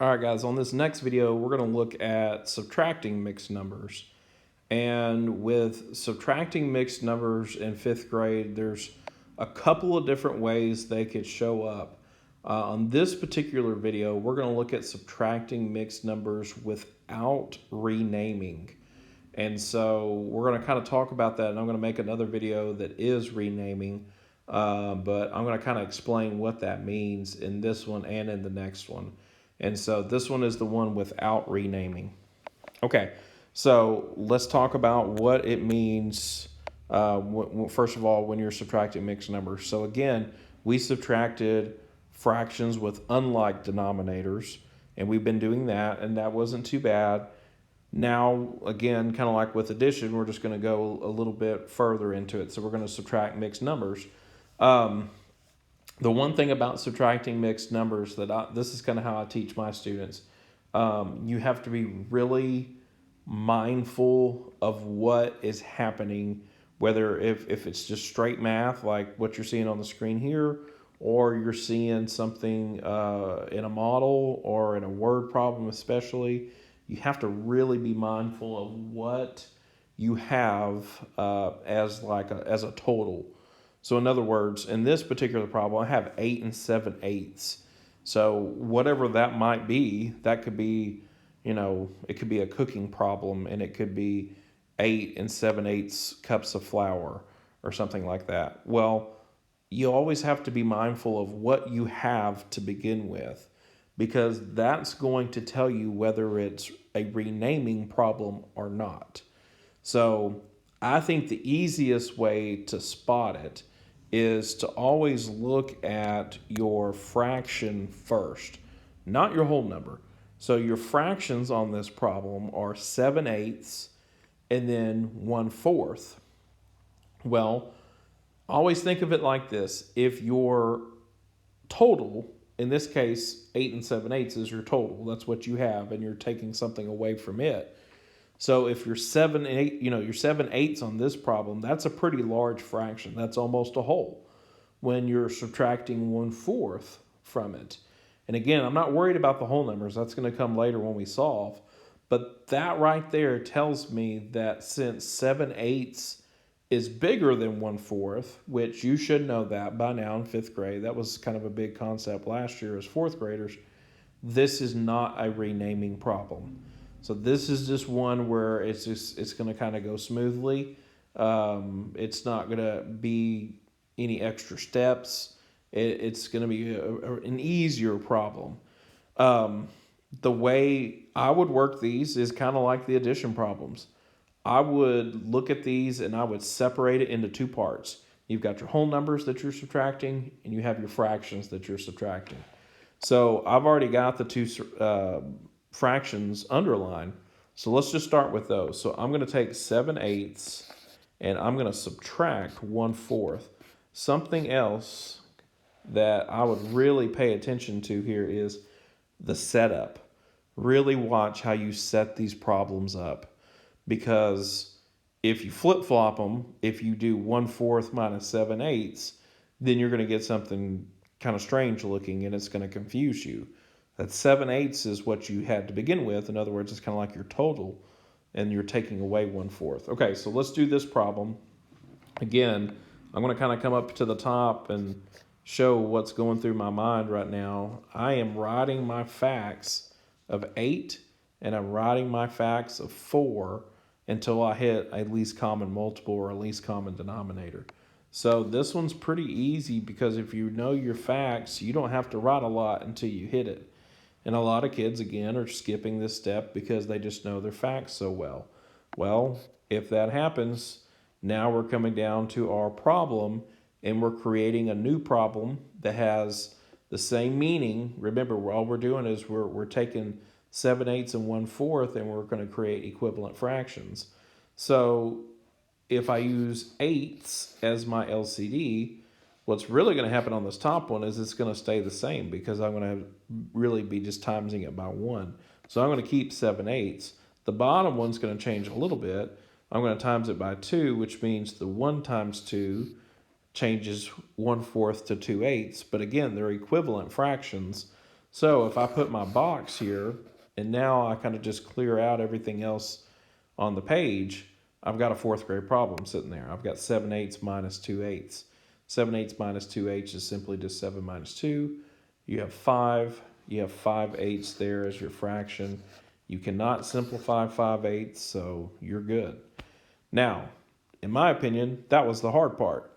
All right, guys, on this next video, we're going to look at subtracting mixed numbers. And with subtracting mixed numbers in fifth grade, there's a couple of different ways they could show up. On this particular video, we're going to look at subtracting mixed numbers without renaming. And so we're going to kind of talk about that, and I'm going to make another video that is renaming, but I'm going to kind of explain what that means in this one and in the next one. And so this one is the one without renaming. Okay, so let's talk about what it means, first of all, when you're subtracting mixed numbers. So again, we subtracted fractions with unlike denominators, and we've been doing that, and that wasn't too bad. Now, again, kind of like with addition, we're just going to go a little bit further into it. So we're going to subtract mixed numbers. The one thing about subtracting mixed numbers this is kind of how I teach my students. You have to be really mindful of what is happening, whether if it's just straight math, like what you're seeing on the screen here, or you're seeing something in a model or in a word problem especially. You have to really be mindful of what you have as a total. So in other words, in this particular problem, I have 8 and 7/8. So whatever that might be, that could be, it could be a cooking problem, and it could be 8 and 7/8 cups of flour or something like that. Well, you always have to be mindful of what you have to begin with, because that's going to tell you whether it's a renaming problem or not. So I think the easiest way to spot it is to always look at your fraction first, not your whole number. So your fractions on this problem are 7/8 and then 1/4. Well, always think of it like this. If your total, in this case, 8 and 7/8 is your total, that's what you have, and you're taking something away from it. So if you're 7/8, you're 7/8 on this problem, that's a pretty large fraction. That's almost a whole when you're subtracting 1/4 from it. And again, I'm not worried about the whole numbers. That's going to come later when we solve. But that right there tells me that since 7/8 is bigger than 1/4, which you should know that by now in fifth grade, that was kind of a big concept last year as fourth graders, this is not a renaming problem. So this is just one where it's going to kind of go smoothly. It's not going to be any extra steps. It's going to be an easier problem. The way I would work these is kind of like the addition problems. I would look at these and I would separate it into two parts. You've got your whole numbers that you're subtracting, and you have your fractions that you're subtracting. So I've already got the two fractions underlined. So let's just start with those. So I'm going to take 7/8 and I'm going to subtract 1/4. Something else that I would really pay attention to here is the setup. Really watch how you set these problems up, because if you flip-flop them, if you do 1/4 minus 7/8, then you're going to get something kind of strange looking, and it's going to confuse you. That 7/8 is what you had to begin with. In other words, it's kind of like your total, and you're taking away 1/4. Okay, so let's do this problem. Again, I'm going to kind of come up to the top and show what's going through my mind right now. I am writing my facts of 8, and I'm writing my facts of 4 until I hit a least common multiple or a least common denominator. So this one's pretty easy, because if you know your facts, you don't have to write a lot until you hit it. And a lot of kids, again, are skipping this step because they just know their facts so well. Well, if that happens, now we're coming down to our problem, and we're creating a new problem that has the same meaning. Remember, all we're doing is we're taking 7/8 and 1/4, and we're going to create equivalent fractions. So if I use 8s as my LCD, what's really going to happen on this top one is it's going to stay the same, because I'm going to really be just timesing it by 1. So I'm going to keep 7/8. The bottom one's going to change a little bit. I'm going to times it by 2, which means the 1 times 2 changes 1/4 to 2/8. But again, they're equivalent fractions. So if I put my box here, and now I kind of just clear out everything else on the page, I've got a fourth grade problem sitting there. I've got 7/8 minus 2/8. 7/8 minus 2/8 is simply just 7 minus 2. You have 5. You have 5/8 there as your fraction. You cannot simplify 5/8, so you're good. Now, in my opinion, that was the hard part.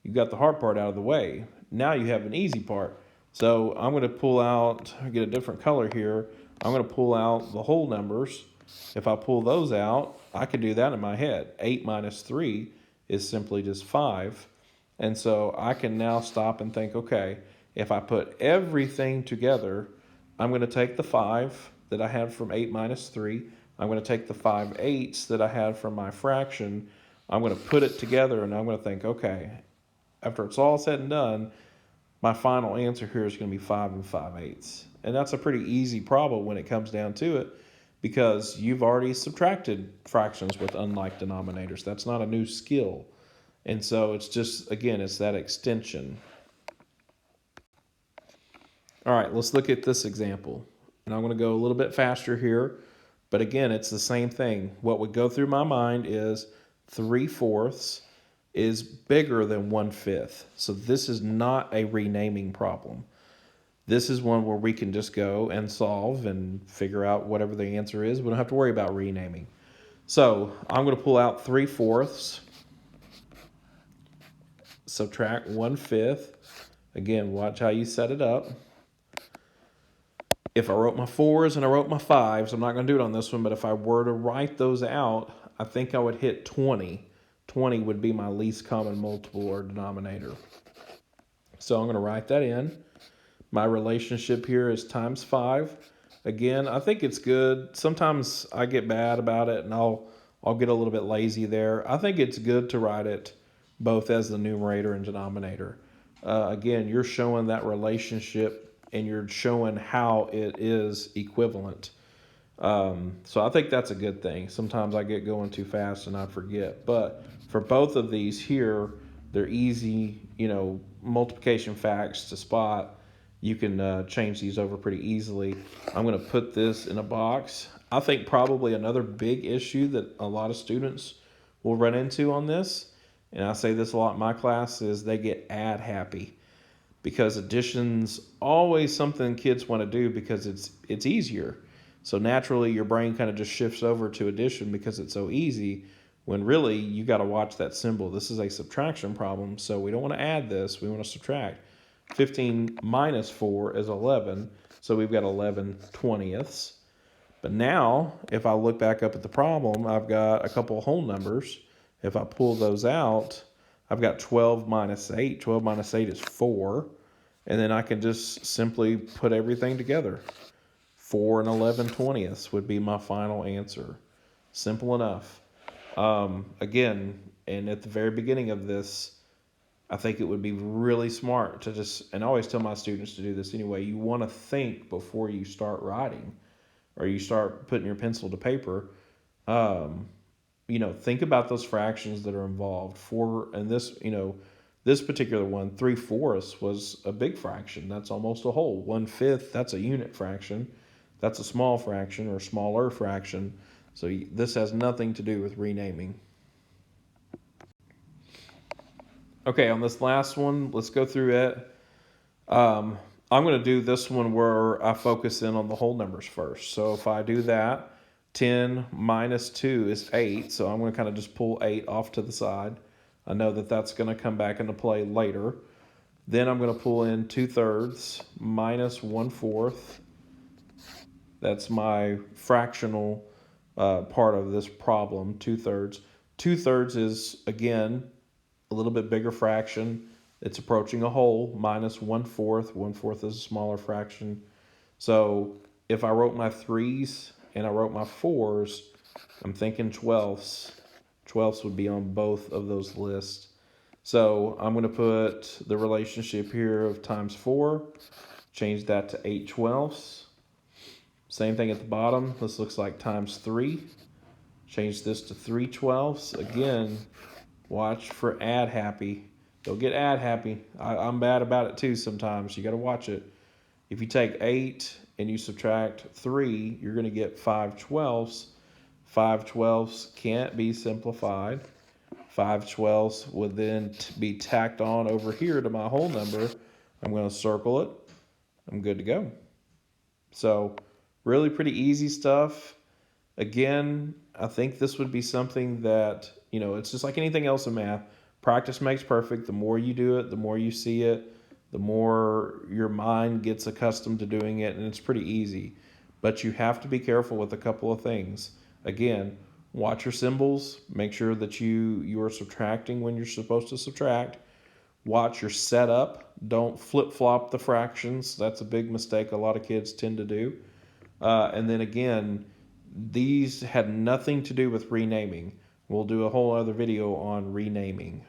You got the hard part out of the way. Now you have an easy part. So I'm going to pull out, get a different color here. I'm going to pull out the whole numbers. If I pull those out, I can do that in my head. 8 minus 3 is simply just 5. And so I can now stop and think, okay, if I put everything together, I'm going to take the 5 that I had from 8 minus 3. I'm going to take the 5/8 that I had from my fraction. I'm going to put it together and I'm going to think, okay, after it's all said and done, my final answer here is going to be 5 5/8. And that's a pretty easy problem when it comes down to it, because you've already subtracted fractions with unlike denominators. That's not a new skill. And so it's just, again, it's that extension. All right, let's look at this example. And I'm going to go a little bit faster here. But again, it's the same thing. What would go through my mind is 3/4 is bigger than 1/5. So this is not a renaming problem. This is one where we can just go and solve and figure out whatever the answer is. We don't have to worry about renaming. So I'm going to pull out 3/4, subtract 1/5. Again, watch how you set it up. If I wrote my 4s and I wrote my 5s, I'm not going to do it on this one, but if I were to write those out, I think I would hit 20. 20 would be my least common multiple or denominator. So I'm going to write that in. My relationship here is times 5. Again, I think it's good. Sometimes I get bad about it and I'll get a little bit lazy there. I think it's good to write it both as the numerator and denominator. Again, you're showing that relationship and you're showing how it is equivalent. So I think that's a good thing. Sometimes I get going too fast and I forget. But for both of these here, they're easy, multiplication facts to spot. You can change these over pretty easily. I'm going to put this in a box. I think probably another big issue that a lot of students will run into on this, and I say this a lot in my class, is they get add happy. Because addition's always something kids want to do because it's easier. So naturally your brain kind of just shifts over to addition because it's so easy, when really you got to watch that symbol. This is a subtraction problem, so we don't want to add this, we want to subtract. 15 minus 4 is 11, so we've got 11/20. But now, if I look back up at the problem, I've got a couple of whole numbers. If I pull those out, I've got 12 minus 8. 12 minus 8 is 4. And then I can just simply put everything together. 4 and 11/20 would be my final answer. Simple enough. Again, and at the very beginning of this, I think it would be really smart to just, and I always tell my students to do this anyway, you want to think before you start writing or you start putting your pencil to paper. Think about those fractions that are involved. And this particular one, 3/4 was a big fraction. That's almost a whole. 1/5, that's a unit fraction. That's a small fraction or smaller fraction. So this has nothing to do with renaming. Okay, on this last one, let's go through it. I'm going to do this one where I focus in on the whole numbers first. So if I do that, 10 minus 2 is 8. So I'm going to kind of just pull 8 off to the side. I know that that's going to come back into play later. Then I'm going to pull in 2/3 minus 1/4. That's my fractional part of this problem, 2/3. 2/3 is, again, a little bit bigger fraction. It's approaching a whole, minus 1/4. 1/4 is a smaller fraction. So if I wrote my 3s and I wrote my 4s, I'm thinking 12ths. 12ths would be on both of those lists. So I'm going to put the relationship here of times 4, change that to 8/12. Same thing at the bottom. This looks like times 3. Change this to 3/12. Again, watch for add happy. Don't get add happy. I'm bad about it too sometimes. You got to watch it. If you take 8 and you subtract 3, you're going to get 5/12. 5/12 can't be simplified. 5/12 would then be tacked on over here to my whole number. I'm going to circle it. I'm good to go. So really pretty easy stuff. Again, I think this would be something that, it's just like anything else in math. Practice makes perfect. The more you do it, the more you see it, the more your mind gets accustomed to doing it, and it's pretty easy. But you have to be careful with a couple of things. Again, watch your symbols. Make sure that you are subtracting when you're supposed to subtract. Watch your setup. Don't flip-flop the fractions. That's a big mistake a lot of kids tend to do. And then again, these had nothing to do with renaming. We'll do a whole other video on renaming.